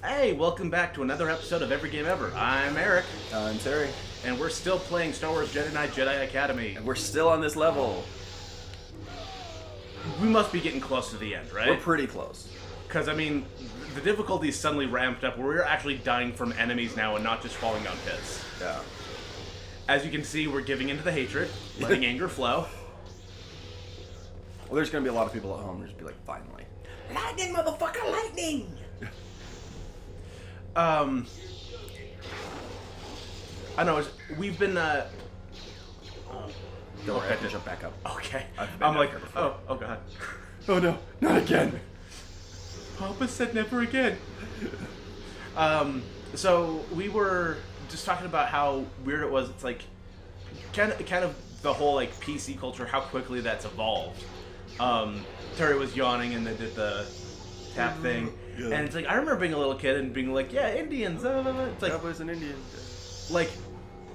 Hey, welcome back to another episode of Every Game Ever. I'm Erik. I'm Terry. And we're still playing Star Wars Jedi Knight Jedi Academy. And we're still on this level. We must be getting close to the end, right? We're pretty close. Because, I mean, the difficulty's suddenly ramped up where we're actually dying from enemies now and not just falling down pits. Yeah. As you can see, we're giving into the hatred, letting anger flow. Well, there's going to be a lot of people at home who just be like, finally. Lightning, motherfucker, lightning! I know, we've been, Don't worry, I can jump back up. Okay. I'm like, oh god. Oh no, not again. Papa said never again. So we were just talking about how weird it was. It's like, kind of the whole, like, PC culture, how quickly that's evolved. Terry was yawning and they did the tap thing. Yeah. And it's like, I remember being a little kid and being like, yeah, Indians. It's like, Cowboys and Indians. Like,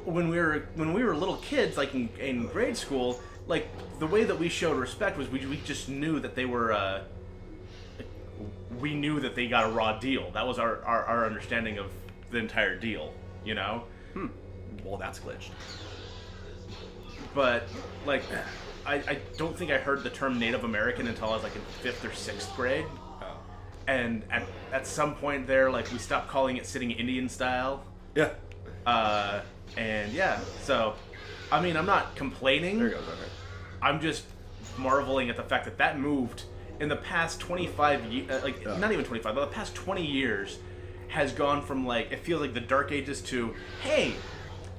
when we were little kids, like in grade school, like, the way that we showed respect was we just knew that they were, we knew that they got a raw deal. That was our understanding of the entire deal, you know? Well, that's glitched. But, like, I don't think I heard the term Native American until I was, like, in 5th or 6th grade. And at some point there, like, we stopped calling it sitting Indian style. Yeah. And yeah, so, I mean, I'm not complaining. There you go, okay. I'm just marveling at the fact that that moved in the past 25 years, not even 25, but the past 20 years has gone from, like, it feels like the Dark Ages to, hey,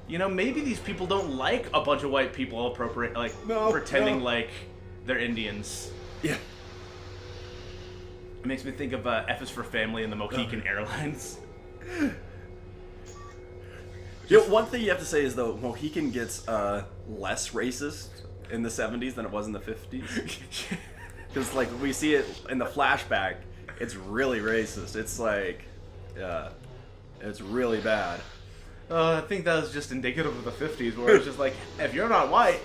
you know, maybe these people don't like a bunch of white people pretending like they're Indians. Yeah. It makes me think of F is for Family and the Mohican Airlines. You know, one thing you have to say is, though, Mohican gets less racist in the 70s than it was in the 50s. Because, like, we see it in the flashback, it's really racist. It's like, it's really bad. I think that was just indicative of the 50s, where it's just like, if you're not white,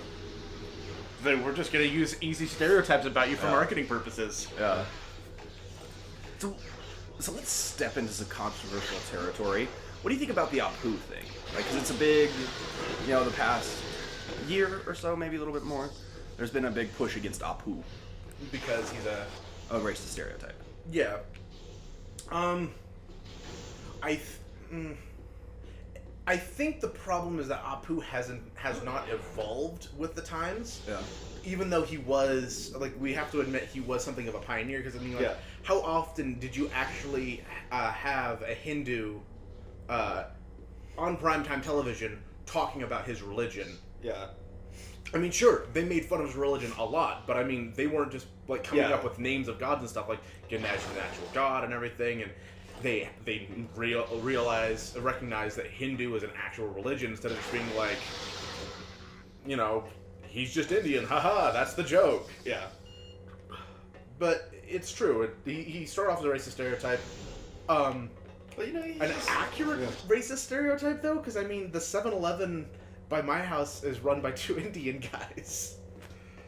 then we're just going to use easy stereotypes about you for marketing purposes. Yeah. So let's step into some controversial territory. What do you think about the Apu thing? Like, because it's a big, you know, the past year or so, maybe a little bit more, there's been a big push against Apu. Because he's a racist stereotype. Yeah. I think the problem is that Apu has not evolved with the times. Yeah. Even though he was, like, we have to admit he was something of a pioneer, because, I mean, like, how often did you actually have a Hindu on primetime television talking about his religion? Yeah. I mean, sure, they made fun of his religion a lot, but, I mean, they weren't just, like, coming up with names of gods and stuff, like Ganesh is an actual god and everything, and they recognize that Hindu is an actual religion instead of just being like, you know, he's just Indian, haha, that's the joke. Yeah. But it's true. He started off as a racist stereotype. But, you know, an accurate racist stereotype, though, because, I mean, the 7-Eleven by my house is run by 2 Indian guys.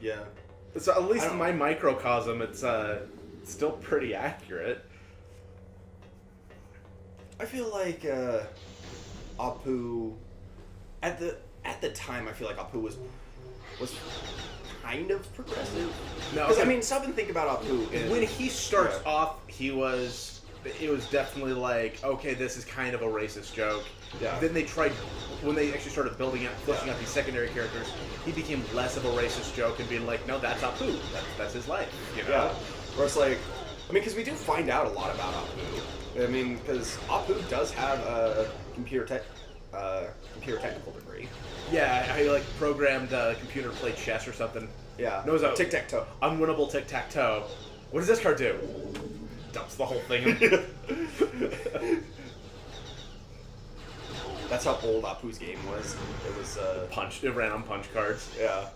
Yeah. So at least in my microcosm, it's still pretty accurate. I feel like Apu at the time, I feel like Apu was kind of progressive. No, because I mean, stop and think about Apu. When he starts off, it was definitely like, okay, this is kind of a racist joke. Yeah. Then they tried, when they actually started fleshing out these secondary characters, he became less of a racist joke and being like, no, that's Apu. That's his life. You know? Yeah. Where it's like, I mean, because we do find out a lot about Apu. I mean, because Apu does have a computer technical degree. Yeah, how you, like, programmed a computer to play chess or something. Yeah. No, it was a tic-tac-toe. Unwinnable tic-tac-toe. What does this card do? Dumps the whole thing. That's how old Apu's game was. It was punch. It ran on punch cards. Yeah.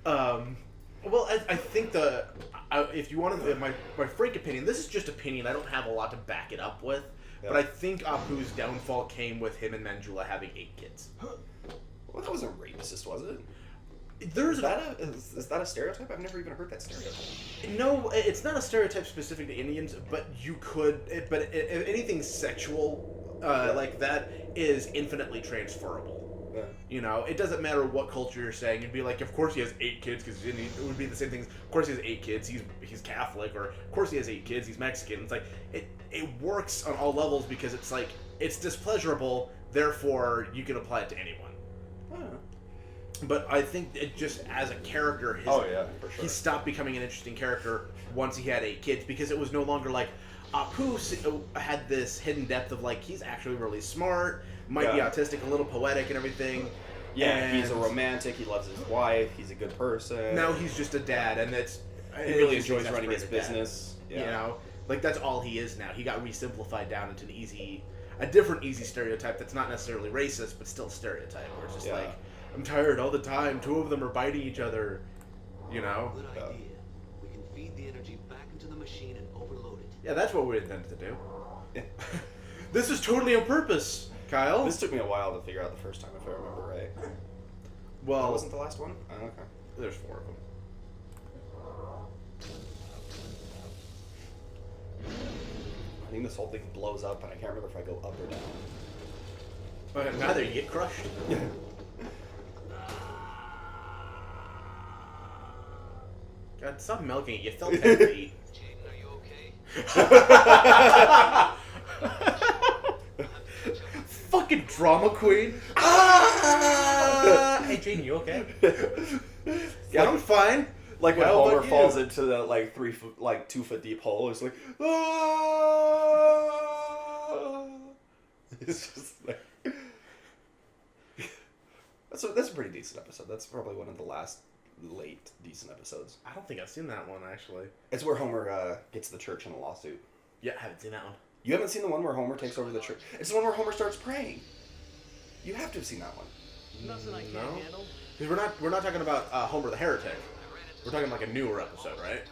Well, I think if you want to, my frank opinion, this is just opinion. I don't have a lot to back it up with, but I think Apu's downfall came with him and Manjula having 8 kids. Well, that wasn't racist, was it? Is that a stereotype? I've never even heard that stereotype. No, it's not a stereotype specific to Indians, but you could. If anything sexual like that is infinitely transferable. Yeah. You know, it doesn't matter what culture you're saying. It'd be like, of course he has 8 kids because he's Indian. It would be the same thing. Of course he has 8 kids. He's Catholic, or of course he has 8 kids. He's Mexican. It's like it works on all levels because it's like it's displeasurable. Therefore, you can apply it to anyone. But I think it just as a character, for sure. He stopped becoming an interesting character once he had 8 kids because it was no longer like Apu had this hidden depth of like he's actually really smart, might be autistic, a little poetic and everything. Yeah, and he's a romantic. He loves his wife. He's a good person. Now he's just a dad, and he really enjoys running his business. Yeah. You know, like that's all he is now. He got re-simplified down into a different easy stereotype that's not necessarily racist, but still a stereotype. Where it's just like, I'm tired all the time. 2 of them are biting each other. You know. Good idea. We can feed the energy back into the machine and overload it. Yeah, that's what we intended to do. This is totally on purpose, Kyle. This took me a while to figure out the first time, if I remember right. Well, that wasn't the last one? Oh, okay. There's 4 of them. I think this whole thing blows up, and I can't remember if I go up or down. But neither, you get crushed. God, stop milking it. You felt heavy. Jaden, are you okay? Fucking drama queen. Hey, Jaden, you okay? Yeah, I'm fine. Like when How Homer about falls you? into the 2 foot deep hole, it's like, it's just like that's a pretty decent episode. That's probably one of the last late decent episodes. I don't think I've seen that one actually. It's where Homer gets the church in a lawsuit. Yeah, I haven't seen that one. You haven't seen the one where Homer takes over the church? It's the one where Homer starts praying. You have to have seen that one. Nothing I can't No, handle. because we're not talking about Homer the Heretic. We're talking like a newer episode, right?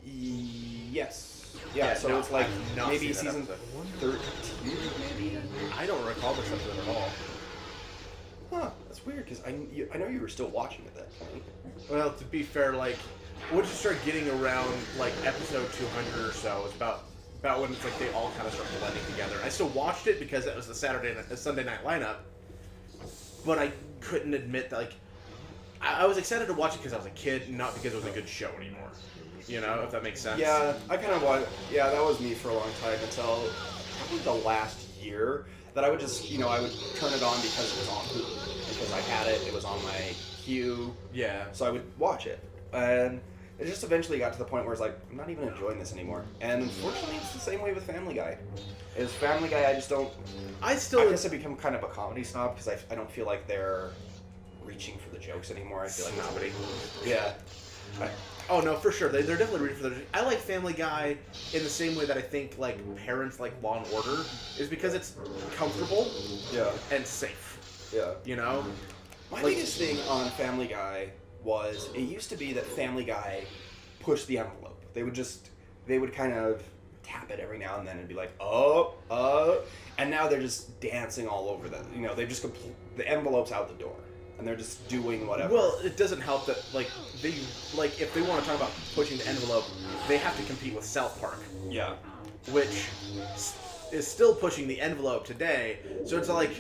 Yes. Yeah, so no, it's like I've not maybe seen that season episode. 13, maybe? I don't recall this episode at all. Huh, that's weird, because I know you were still watching at that point. Well, to be fair, like once you start getting around like episode 200 or so, it's about when it's like they all kind of start blending together. I still watched it because it was the Sunday night lineup, but I couldn't admit that like I was excited to watch it because I was a kid, not because it was a good show anymore. You know, if that makes sense. Yeah, I kind of yeah, that was me for a long time until probably the last year that I would just, I would turn it on because it was on Hulu. Because I had it was on my queue. Yeah. So I would watch it. And it just eventually got to the point where it's like, I'm not even enjoying this anymore. And unfortunately, it's the same way with Family Guy. Family Guy, I just don't... I guess I become kind of a comedy snob because I don't feel like they're reaching for the jokes anymore. I feel like Snobby. Yeah. Oh no, for sure. They're definitely reading for the. I like Family Guy in the same way that I think like parents like Law and Order is because it's comfortable, and safe. Yeah. You know. My biggest thing on Family Guy was it used to be that Family Guy pushed the envelope. They would kind of tap it every now and then and be like, and now they're just dancing all over that. They've just the envelope's out the door. And they're just doing whatever. Well, it doesn't help that if they want to talk about pushing the envelope, they have to compete with South Park. Yeah. Which is still pushing the envelope today. So it's like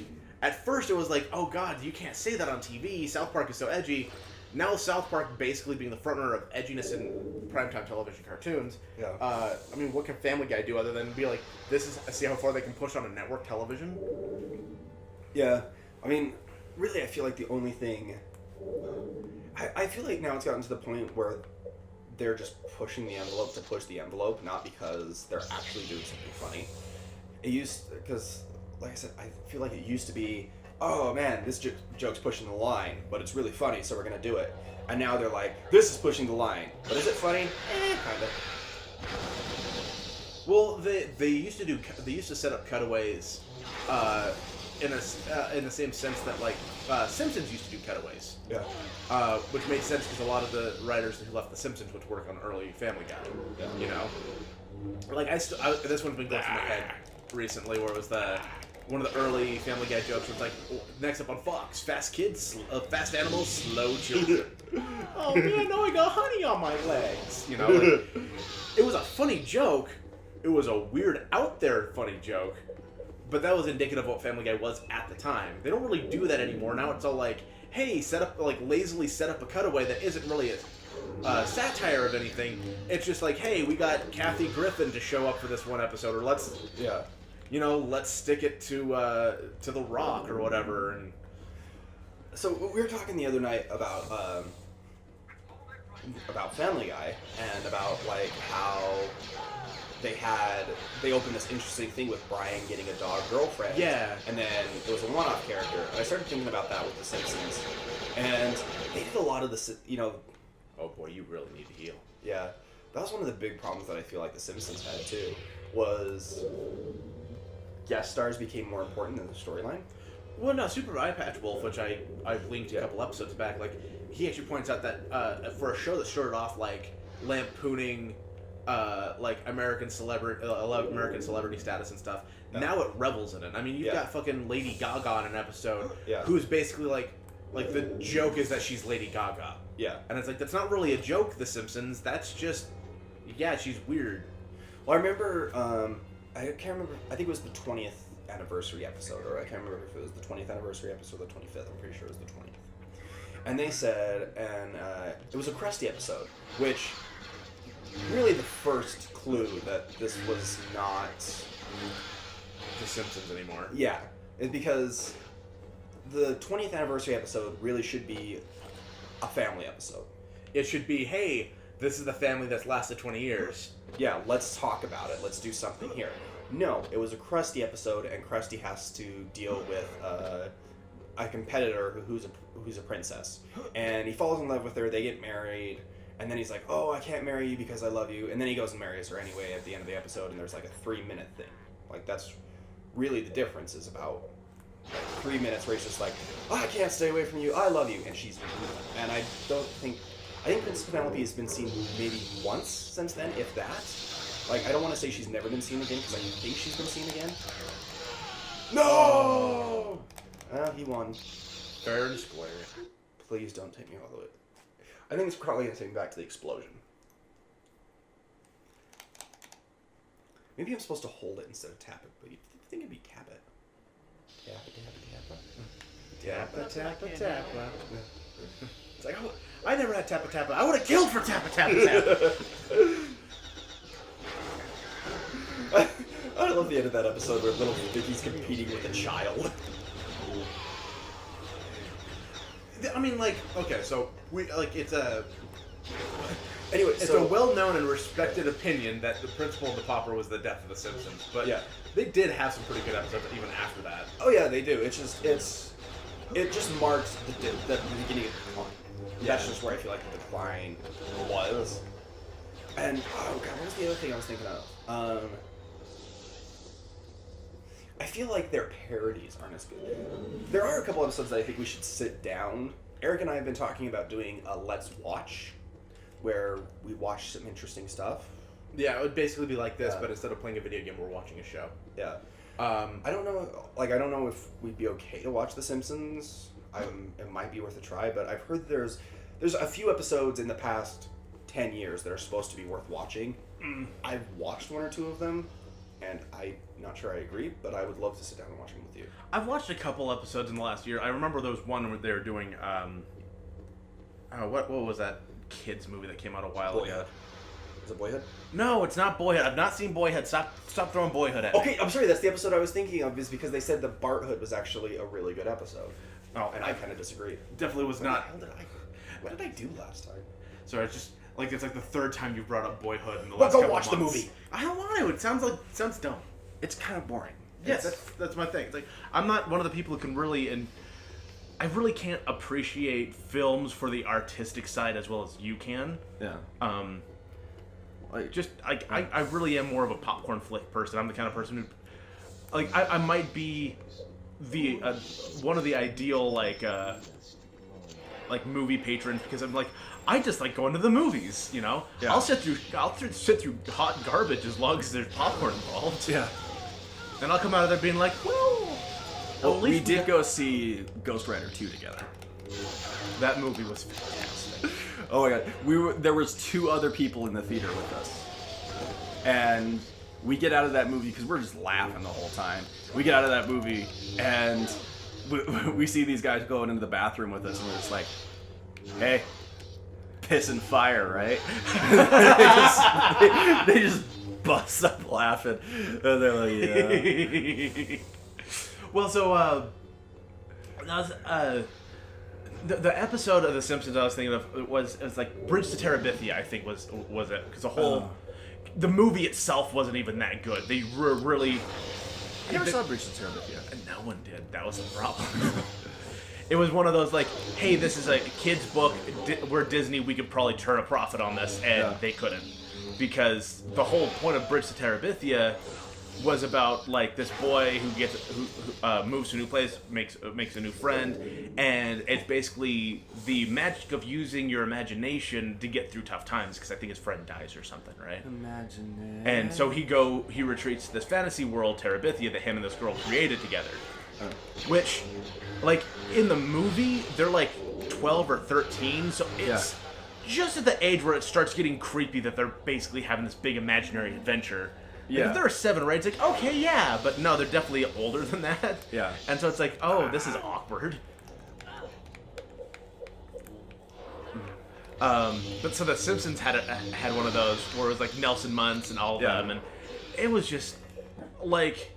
at first it was like, oh God, you can't say that on TV. South Park is so edgy. Now South Park basically being the frontrunner of edginess in primetime television cartoons. Yeah. I mean, what can Family Guy do other than be like, see how far they can push on a network television? Yeah. I mean, really, I feel like the only thing... I feel like now it's gotten to the point where they're just pushing the envelope to push the envelope, not because they're actually doing something funny. Because, like I said, I feel like it used to be, oh man, this joke's pushing the line, but it's really funny, so we're going to do it. And now they're like, this is pushing the line, but is it funny? Kind of. Well, they used to set up cutaways in the same sense that like Simpsons used to do cutaways. Yeah. Which made sense because a lot of the writers who left the Simpsons would work on early Family Guy. Yeah. Like this one's been going through my head recently, where it was one of the early Family Guy jokes was like, next up on Fox, fast kids, fast animals, slow children. Oh man, now I got honey on my legs. You know, like, it was a funny joke. It was a weird, out there funny joke. But that was indicative of what Family Guy was at the time. They don't really do that anymore. Now it's all like, hey, lazily set up a cutaway that isn't really a satire of anything. It's just like, hey, we got Kathy Griffin to show up for this one episode, or let's stick it to The Rock or whatever. And so we were talking the other night about Family Guy and about like how they opened this interesting thing with Brian getting a dog girlfriend. Yeah. And then it was a one-off character. And I started thinking about that with The Simpsons. And they did a lot of the, oh boy, you really need to heal. Yeah. That was one of the big problems that I feel like The Simpsons had too, was guest stars became more important than the storyline. Well, no, Super Eye Patch Wolf, which I linked a couple episodes back, like, he actually points out that for a show that started off like lampooning like American celebrity status and stuff, now it revels in it. I mean, you've got fucking Lady Gaga in an episode, who's basically like the joke is that she's Lady Gaga. Yeah. And it's like, that's not really a joke, The Simpsons. That's just, she's weird. Well, I remember, I can't remember, I think it was the 20th anniversary episode, or I can't remember if it was the 20th anniversary episode or the 25th. I'm pretty sure it was the 20th. And they said, it was a Krusty episode, which really the first clue that this was not The Simpsons anymore. Yeah, is because the 20th anniversary episode really should be a family episode. It should be, hey, this is the family that's lasted 20 years. Yeah, let's talk about it. Let's do something here. No, it was a Krusty episode, and Krusty has to deal with a competitor who's a princess, and he falls in love with her. They get married, and then he's like, "Oh, I can't marry you because I love you," and then he goes and marries her anyway at the end of the episode. And there's like a 3-minute thing. Like, that's really the difference, is about 3 minutes where he's just like, "Oh, I can't stay away from you. I love you," and she's, and I think Princess Penelope has been seen maybe once since then, if that. Like, I don't want to say she's never been seen again, because I think she's been seen again. No! He won. Fair and square. Please don't take me all the way. I think it's probably going to take me back to the explosion. Maybe I'm supposed to hold it instead of tap it, but you'd think it'd be tap it. Tap it, tap it, tap it. Tappa, tappa, tappa. It's like, oh, I never had Tappa Tappa. I would have killed for Tappa Tappa Tappa. I love the end of that episode where little Vicky's competing with a child. I mean, like, okay, so it's a Anyway, it's a well-known and respected opinion that the principal of the Pauper was the death of the Simpsons, but they did have some pretty good episodes even after that. Oh yeah, they do. It just marks the beginning of the decline. That's just where I feel like the decline was. And oh god, what was the other thing I was thinking of? I feel like their parodies aren't as good. There are a couple episodes that I think we should sit down. Eric and I have been talking about doing a Let's Watch, where we watch some interesting stuff. Yeah, it would basically be like this, but instead of playing a video game, we're watching a show. Yeah. I don't know if we'd be okay to watch The Simpsons. It might be worth a try, but I've heard there's a few episodes in the past 10 years that are supposed to be worth watching. I've watched one or two of them, and I'm not sure I agree, but I would love to sit down and watch them with you. I've watched a couple episodes in the last year. I remember there was one where they were doing, what was that kids movie that came out a while ago? Is it Boyhood? No, it's not Boyhood. I've not seen Boyhood. Stop throwing Boyhood at me. Okay, I'm sorry. That's the episode I was thinking of, is because they said the Bart Hood was actually a really good episode. Oh, and I kind of disagree. Definitely was not. What did I do last time? Sorry, it's just like it's like the third time you've brought up Boyhood in the Well, last go couple watch months. the movie. I don't want to. It sounds dumb. It's kind of boring. Yes, that's my thing. It's like, I'm not one of the people who can really, and I really can't appreciate films for the artistic side as well as you can. Yeah. I really am more of a popcorn flick person. I'm the kind of person who, like, I might be the one of the ideal like movie patrons, because I'm like, I just like going to the movies, you know. Yeah. I'll sit through hot garbage as long as there's popcorn involved. Yeah. And I'll come out of there being like, well, Well, Well, at we least did go see Ghost Rider 2 together. That movie was fantastic. Oh my god, there was 2 other people in the theater with us, and we get out of that movie because we're just laughing the whole time. We get out of that movie and we see these guys going into the bathroom with us, and we're just like, "Hey, piss and fire, right?" they just bust up laughing, and they're like, "Yeah." Well, so that was, the episode of The Simpsons I was thinking of it was like Bridge to Terabithia, I think was it, because the movie itself wasn't even that good. They were really. I never saw Bridge to Terabithia. No one did. That was the problem. It was one of those like, hey, this is a kid's book. We're Disney. We could probably turn a profit on this, and they couldn't, because the whole point of Bridge to Terabithia was about like this boy who moves to a new place, makes a new friend, and it's basically the magic of using your imagination to get through tough times, because I think his friend dies or something, right? Imagine it. And so he retreats to this fantasy world, Terabithia, that him and this girl created together. Which, like, in the movie, they're like 12 or 13, so it's just at the age where it starts getting creepy that they're basically having this big imaginary adventure. Like, if they're 7 or 8, it's like, okay, yeah, but no, they're definitely older than that. Yeah. And so it's like, oh, this is awkward. But so The Simpsons had one of those where it was like Nelson Muntz and all of them, and it was just like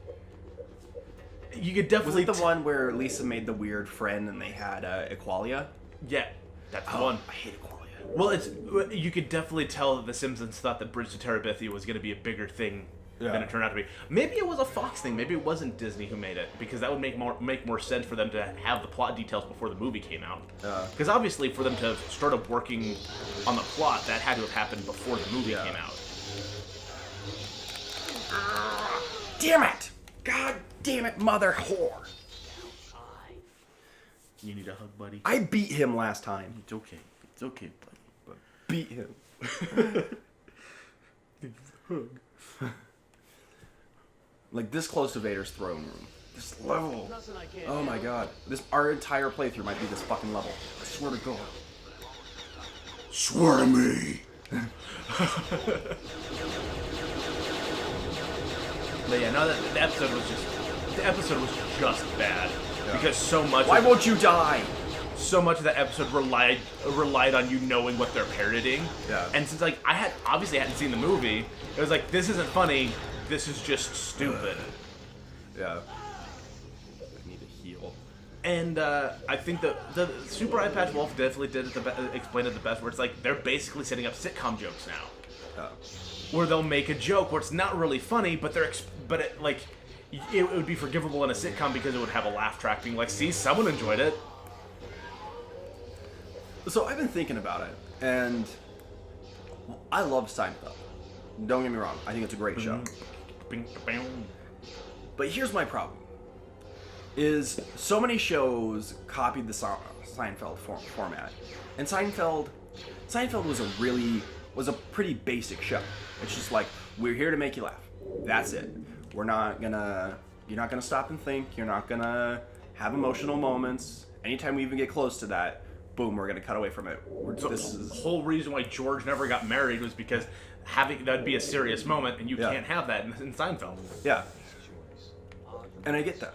you could definitely. Was it the one where Lisa made the weird friend and they had Equalia? Yeah, that's the one. I hate Equalia. Well, you could definitely tell that The Simpsons thought that Bridge to Terabithia was going to be a bigger thing than it turned out to be. Maybe it was a Fox thing. Maybe it wasn't Disney who made it, because that would make more sense for them to have the plot details before the movie came out. Because obviously, for them to have started working on the plot, that had to have happened before the movie came out. Damn it! God damn it, mother whore! You need a hug, buddy? I beat him last time. It's okay. It's okay, buddy. But Beat him. Like this close to Vader's throne room. This level. Oh my god. Our entire playthrough might be this fucking level. I swear to God. Swear to me. But yeah, no, the episode was just bad because so much. Why won't you die? So much of that episode relied on you knowing what they're parodying. Yeah. And since like I hadn't seen the movie, it was like, this isn't funny. This is just stupid. Yeah. I need to heal. And I think the Super Eye Patch Wolf definitely explained it the best, where it's like they're basically setting up sitcom jokes now. Where they'll make a joke where it's not really funny, but it would be forgivable in a sitcom because it would have a laugh track being like, see, someone enjoyed it. So I've been thinking about it, and I love Seinfeld. Don't get me wrong, I think it's a great show. But here's my problem. Is so many shows copied the Seinfeld format. And Seinfeld was a pretty basic show. It's just like, we're here to make you laugh. That's it. You're not gonna stop and think. You're not gonna have emotional moments. Anytime we even get close to that, boom, we're gonna cut away from it. The whole reason why George never got married was because that'd be a serious moment, and you can't have that in Seinfeld. Yeah. And I get that.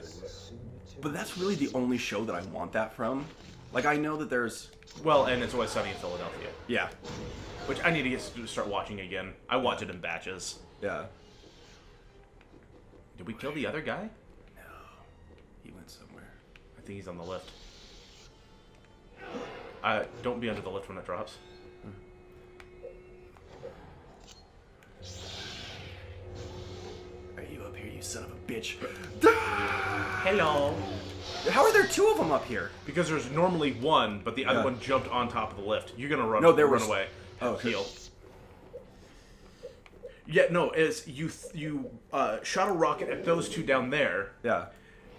But that's really the only show that I want that from. Like, I know that there's... Well, and It's Always Sunny in Philadelphia. Yeah. Which I need to start watching again. I watch it in batches. Yeah. Did we kill the other guy? No. He went somewhere. I think he's on the lift. Don't be under the lift when it drops. Are you up here, you son of a bitch? Hello. How are there 2 of them up here? Because there's normally one, but the other one jumped on top of the lift. You're gonna run away. Oh, heal. Yeah, no, it's you shot a rocket at those 2 down there. Yeah.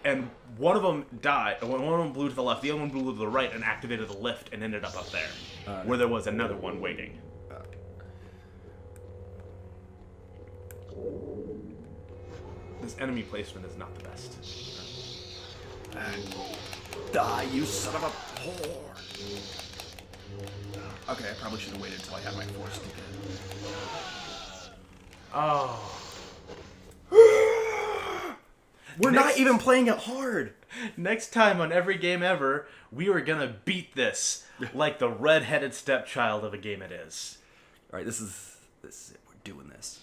And one of them died. One of them blew to the left. The other one blew to the right and activated the lift and ended up there, where there was another one waiting. This enemy placement is not the best. Die, you son of a whore. Okay, I probably should have waited until I had my force ticket. Oh. We're not even playing it hard. Next time on Every Game Ever, we are gonna beat this like the red-headed stepchild of a game it is. All right, this is it. We're doing this.